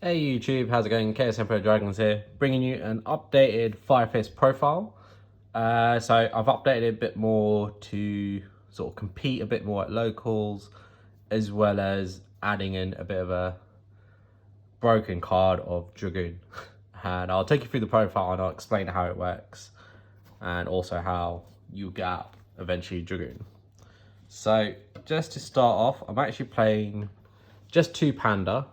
Hey YouTube, how's it going? KSM Pro Dragons here, bringing you an updated Firefist profile. So I've updated it a bit more to sort of compete a bit more at locals, as well as adding in a bit of a broken card of Dragoon. And I'll take you through the profile and I'll explain how it works, and also how you get out eventually Dragoon. So just to start off, I'm actually playing just 2 Panda.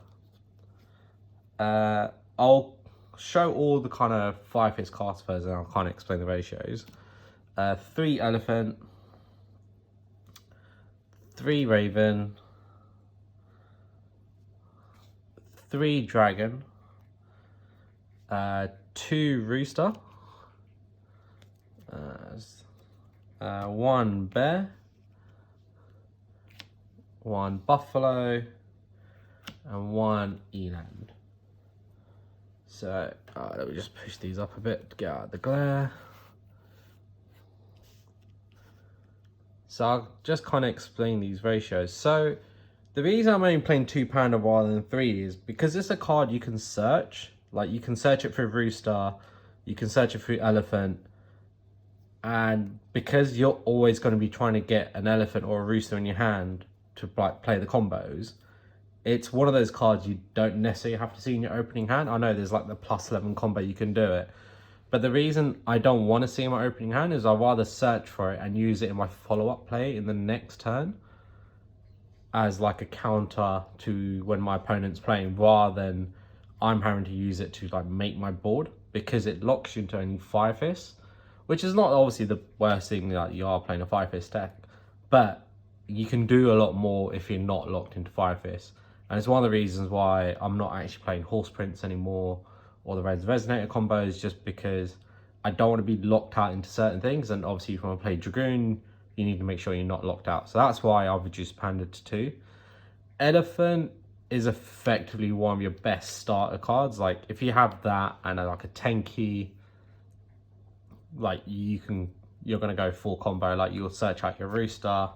I'll show all the kind of Firefist cards first and I'll kind of explain the ratios. 3 Elephant, 3 Raven, 3 Dragon, 2 Rooster, 1 Bear, 1 Buffalo, and 1 Eland. So let me just push these up a bit to get out of the glare. So I'll just kind of explain these ratios. So the reason I'm only playing 2 Panda rather than 3 is because it's a card you can search. Like, you can search it through Rooster, you can search it through Elephant, and because you're always going to be trying to get an Elephant or a Rooster in your hand to like play the combos, it's one of those cards you don't necessarily have to see in your opening hand. I know there's like the +11 combo, you can do it. But the reason I don't want to see in my opening hand is I'd rather search for it and use it in my follow-up play in the next turn as like a counter to when my opponent's playing, rather than I'm having to use it to like make my board, because it locks you into only Firefist, which is not obviously the worst thing that you are playing a Firefist deck, but you can do a lot more if you're not locked into Firefist. And it's one of the reasons why I'm not actually playing Horse Prince anymore or the Resonator combos, just because I don't want to be locked out into certain things. And obviously if you want to play Dragoon, you need to make sure you're not locked out. So that's why I've reduced Panda to 2. Elephant is effectively one of your best starter cards. Like, if you have that and like a 10 key, like you're going to go full combo. Like, you'll search out your Rooster,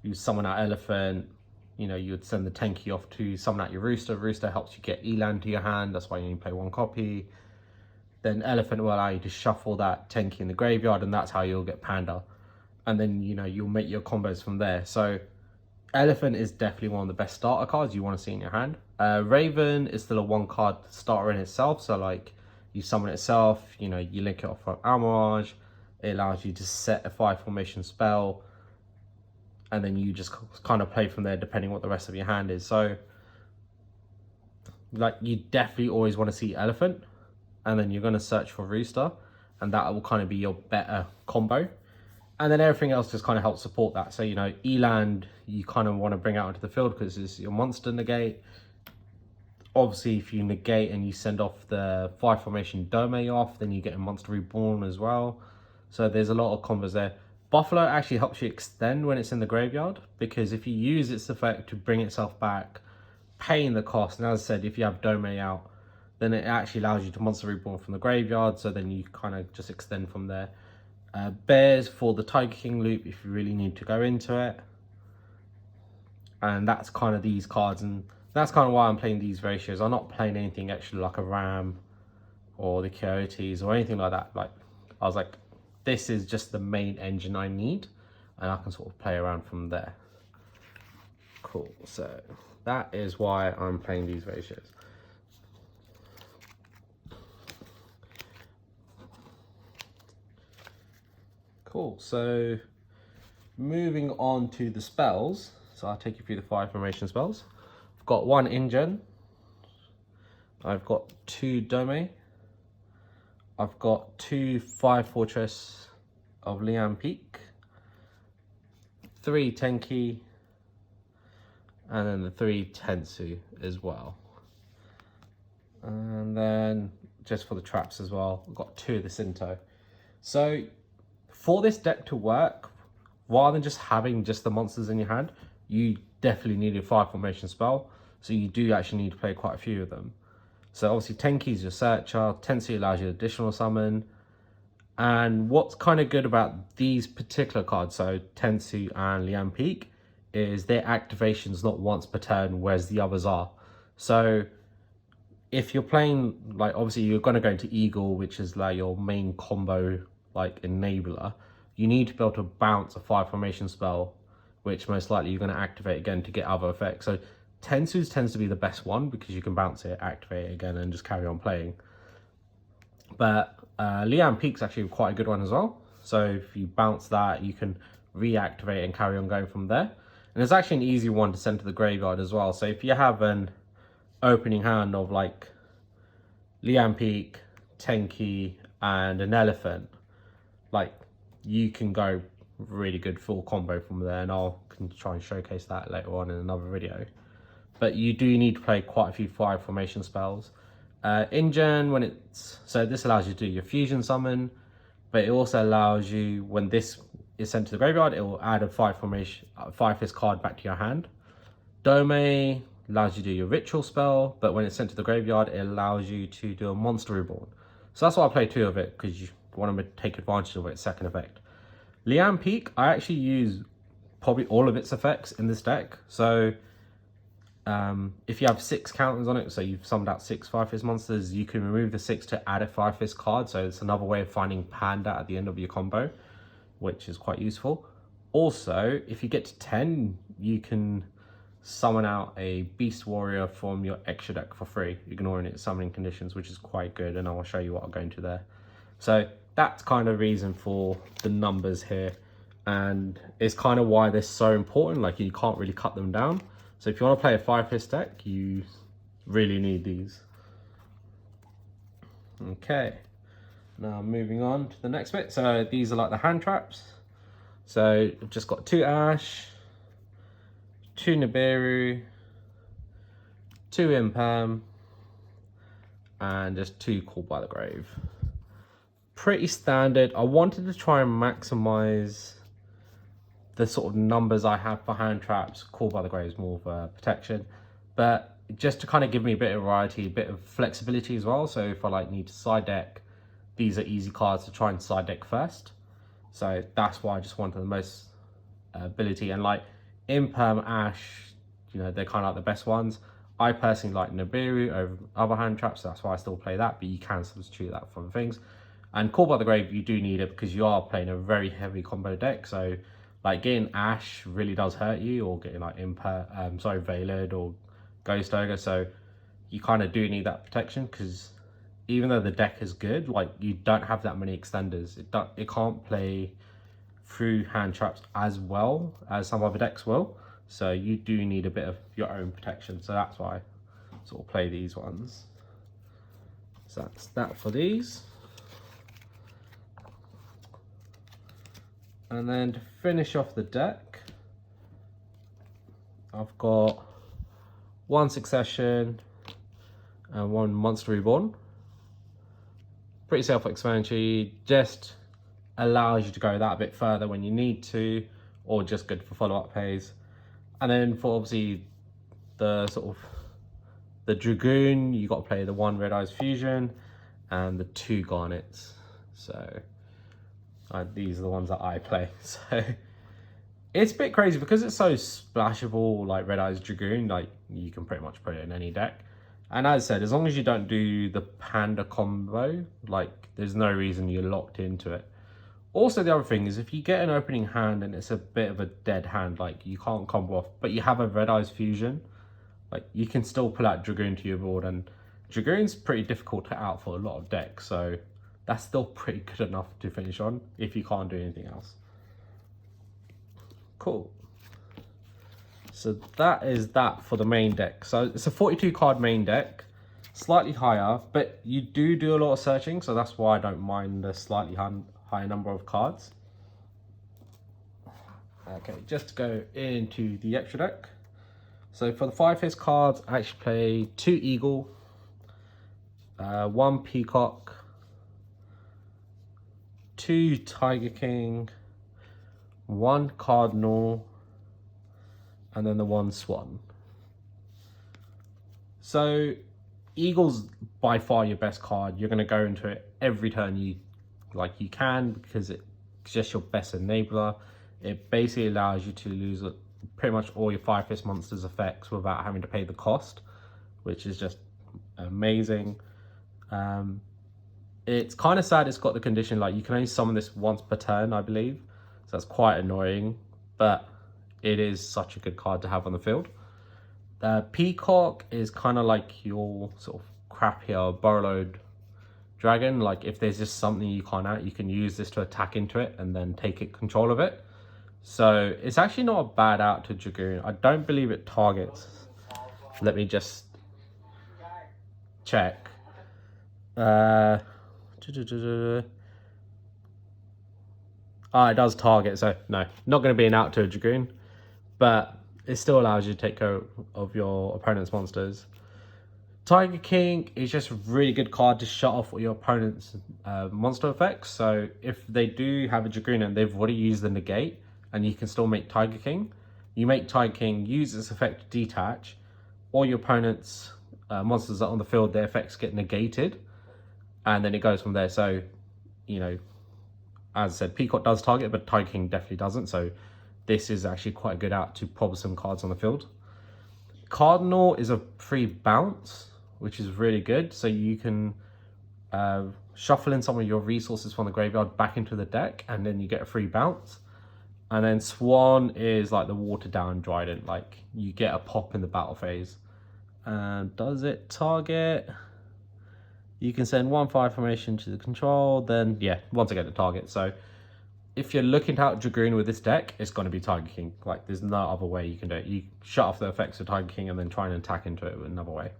you summon out Elephant, you know, you would send the 10 key off to summon out your Rooster. Rooster helps you get Eland to your hand. That's why you only play 1 copy. Then Elephant will allow you to shuffle that 10 key in the graveyard, and that's how you'll get Panda. And then, you know, you'll make your combos from there. So Elephant is definitely one of the best starter cards you want to see in your hand. Raven is still a 1 card starter in itself. So like, you summon it itself, you know, you link it off from Amirage. It allows you to set a 5 formation spell, and then you just kind of play from there depending what the rest of your hand is. So like, you definitely always want to see Elephant, and then you're going to search for Rooster, and that will kind of be your better combo. And then everything else just kind of helps support that. So, you know, Eland, you kind of want to bring out into the field because it's your monster negate. Obviously, if you negate and you send off the 5 formation Dome off, then you get a monster reborn as well. So there's a lot of combos there. Buffalo actually helps you extend when it's in the graveyard, because if you use its effect to bring itself back, paying the cost, and as I said, if you have Dome out, then it actually allows you to monster reborn from the graveyard, so then you kind of just extend from there. Bears for the Tiger King loop if you really need to go into it. And that's kind of these cards, and that's kind of why I'm playing these ratios. I'm not playing anything extra like a Ram or the Coyotes or anything like that. Like, I was like, this is just the main engine I need, and I can sort of play around from there. Cool, so that is why I'm playing these ratios. Cool, so moving on to the spells. So I'll take you through the 5 formation spells. I've got 1 Ingen. I've got 2 Dome. I've got 2 5 Fortress of Liam Peak, 3 Tenki, and then the 3 Tensu as well. And then just for the traps as well, I've got 2 of the Sinto. So for this deck to work, rather than just having just the monsters in your hand, you definitely need a 5 formation spell. So you do actually need to play quite a few of them. So obviously Tenki is your searcher, Tensu allows you additional summon. And what's kind of good about these particular cards, so Tensu and Liam Peak, is their activation's not once per turn, whereas the others are. So if you're playing, like, obviously you're going to go into Eagle, which is like your main combo, like, enabler. You need to be able to bounce a 5 formation spell, which most likely you're going to activate again to get other effects. So Tensu's tends to be the best one because you can bounce it, activate it again, and just carry on playing. But Liam Peak's actually quite a good one as well. So if you bounce that, you can reactivate and carry on going from there. And it's actually an easy one to send to the graveyard as well. So if you have an opening hand of like Liam Peak, Tenki, and an elephant, like, you can go really good full combo from there, and I'll can try and showcase that later on in another video. But you do need to play quite a few 5 formation spells. InGen, when it's, so this allows you to do your fusion summon, but it also allows you, when this is sent to the graveyard, it will add a 5 fist card back to your hand. Dome allows you to do your ritual spell, but when it's sent to the graveyard, it allows you to do a monster reborn. So that's why I play 2 of it, because you want to take advantage of its second effect. Liam Peak, I actually use probably all of its effects in this deck. So if you have 6 counters on it, so you've summoned out 6 5-fist monsters, you can remove the 6 to add a 5-fist card. So it's another way of finding Panda at the end of your combo, which is quite useful. Also, if you get to 10, you can summon out a Beast Warrior from your extra deck for free, ignoring its summoning conditions, which is quite good, and I'll show you what I'll go into there. So that's kind of reason for the numbers here, and it's kind of why they're so important. Like, you can't really cut them down. So if you want to play a 5-fist deck, you really need these. Okay, now moving on to the next bit. So these are like the hand traps. So I've just got 2 Ash, 2 Nibiru, 2 Imperm, and just 2 Called by the Grave. Pretty standard. I wanted to try and maximize the sort of numbers I have for hand traps. Called by the Grave is more of a protection, but just to kind of give me a bit of variety, a bit of flexibility as well. So if I like need to side deck, these are easy cards to try and side deck first. So that's why I just wanted the most ability. And like Imperm, Ash, you know, they're kind of like the best ones. I personally like Nibiru over other hand traps, so that's why I still play that, but you can substitute that for other things. And Call by the Grave, you do need it because you are playing a very heavy combo deck. So like getting Ash really does hurt you, or getting like Veiled or Ghost Ogre. So you kind of do need that protection, because even though the deck is good, like, you don't have that many extenders. It can't play through hand traps as well as some other decks will. So you do need a bit of your own protection. So that's why I sort of play these ones. So that's that for these. And then to finish off the deck, I've got 1 Succession and 1 Monster Reborn. Pretty self-explanatory, just allows you to go that a bit further when you need to, or just good for follow-up plays. And then for obviously the sort of the Dragoon, you got to play the 1 Red Eyes Fusion and the 2 Garnets. So these are the ones that I play. So it's a bit crazy because it's so splashable, like Red Eyes Dragoon, like you can pretty much put it in any deck. And as I said, as long as you don't do the Panda combo, like, there's no reason you're locked into it. Also, the other thing is, if you get an opening hand and it's a bit of a dead hand, like you can't combo off, but you have a Red Eyes Fusion, like you can still pull out Dragoon to your board, and Dragoon's pretty difficult to out for a lot of decks, so that's still pretty good enough to finish on if you can't do anything else. Cool. So that is that for the main deck. So it's a 42 card main deck, slightly higher, but you do a lot of searching, so that's why I don't mind the slightly higher number of cards. Okay, just to go into the extra deck. So for the 5-fist cards, I actually play 2 Eagle, 1 Peacock, 2 Tiger King, 1 Cardinal, and then the 1 Swan. So Eagle's by far your best card. You're going to go into it every turn you can, because it's just your best enabler. It basically allows you to lose pretty much all your 5-fist monsters effects without having to pay the cost, which is just amazing. It's kind of sad it's got the condition like you can only summon this once per turn, I believe. So that's quite annoying, but it is such a good card to have on the field. Peacock is kind of like your sort of crappier Burrowload Dragon. Like if there's just something you can't out, you can use this to attack into it and then take control of it. So it's actually not a bad out to Dragoon. I don't believe it targets. Let me just check. It does target, so no, not going to be an out to a Dragoon, but it still allows you to take care of your opponent's monsters. Tiger King is just a really good card to shut off your opponent's monster effects. So if they do have a Dragoon and they've already used the negate, and you can still make Tiger King, you make Tiger King, use this effect to detach, all your opponent's monsters that are on the field, their effects get negated, and then it goes from there. So, you know, as I said, Peacock does target, but Tiger King definitely doesn't. So this is actually quite a good out to probably some cards on the field. Cardinal is a free bounce, which is really good. So you can shuffle in some of your resources from the graveyard back into the deck, and then you get a free bounce. And then Swan is like the watered down Trident, like you get a pop in the battle phase. Does it target? You can send 1/5 formation to the control, then yeah, once again it targets. So if you're looking to out Dragoon with this deck, it's going to be Tiger King. Like there's no other way you can do it. You shut off the effects of Tiger King and then try and attack into it with another way.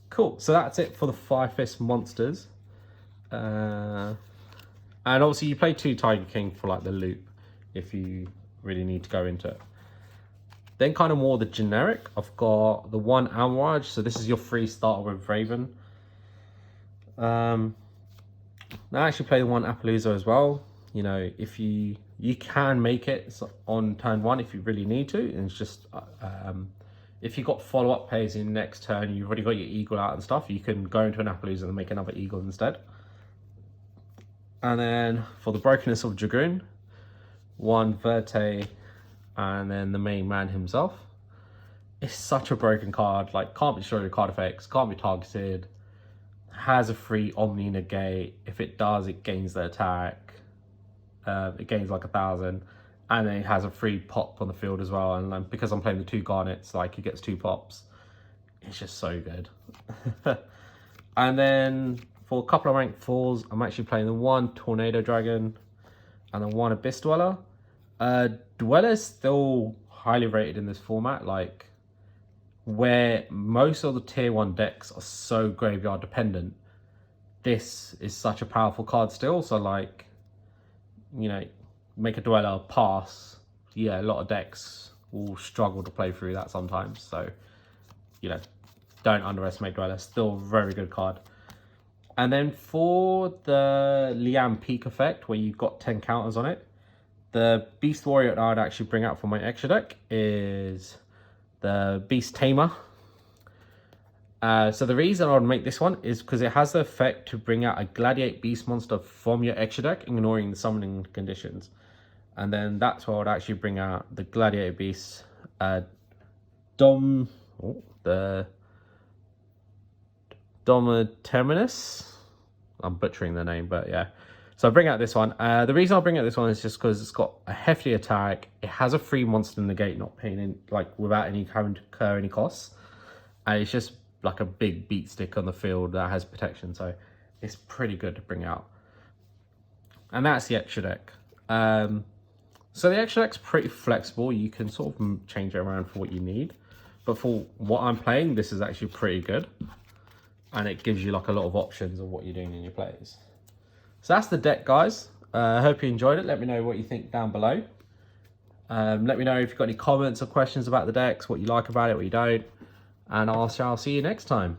Cool, so that's it for the Fire Fist monsters. And obviously you play 2 Tiger King for like the loop, if you really need to go into it. Then kind of more the generic, I've got the 1 Amraj. So this is your free starter with Raven. I actually play the 1 Appaloosa as well. You know, if you can make it on turn 1 if you really need to. And it's just, if you've got follow-up plays in next turn, you've already got your Eagle out and stuff, you can go into an Appaloosa and make another Eagle instead. And then for the brokenness of Dragoon, 1 Verte, and then the main man himself. It's such a broken card, like can't be destroyed with card effects, can't be targeted, has a free Omni negate. If it does, it gains the attack. It gains like 1,000, and then it has a free pop on the field as well. And because I'm playing the 2 Garnets, like it gets 2 pops. It's just so good. And then for a couple of rank 4s, I'm actually playing the 1 Tornado Dragon and the 1 Abyss Dweller. Dweller is still highly rated in this format, like where most of the tier 1 decks are so graveyard dependent. This is such a powerful card still, so like, you know, make a Dweller pass. Yeah, a lot of decks will struggle to play through that sometimes, so, you know, don't underestimate Dweller, still a very good card. And then for the Liam Peak effect, where you've got 10 counters on it, the Beast Warrior that I'd actually bring out for my extra deck is the Beast Tamer. So the reason I would make this one is because it has the effect to bring out a Gladiate Beast monster from your extra deck, ignoring the summoning conditions. And then that's why I would actually bring out the Gladiator Beast, the Domaterminus. I'm butchering the name, but yeah. So I bring out this one. The reason I bring out this one is just because it's got a hefty attack. It has a free monster negate, not paying in, like without any having to incur any costs. And it's just like a big beat stick on the field that has protection. So it's pretty good to bring out. And that's the extra deck. So the extra deck's pretty flexible. You can sort of change it around for what you need. But for what I'm playing, this is actually pretty good. And it gives you like a lot of options of what you're doing in your plays. So that's the deck, guys. I hope you enjoyed it. Let me know what you think down below. Let me know if you've got any comments or questions about the decks, what you like about it, what you don't. And I'll see you next time.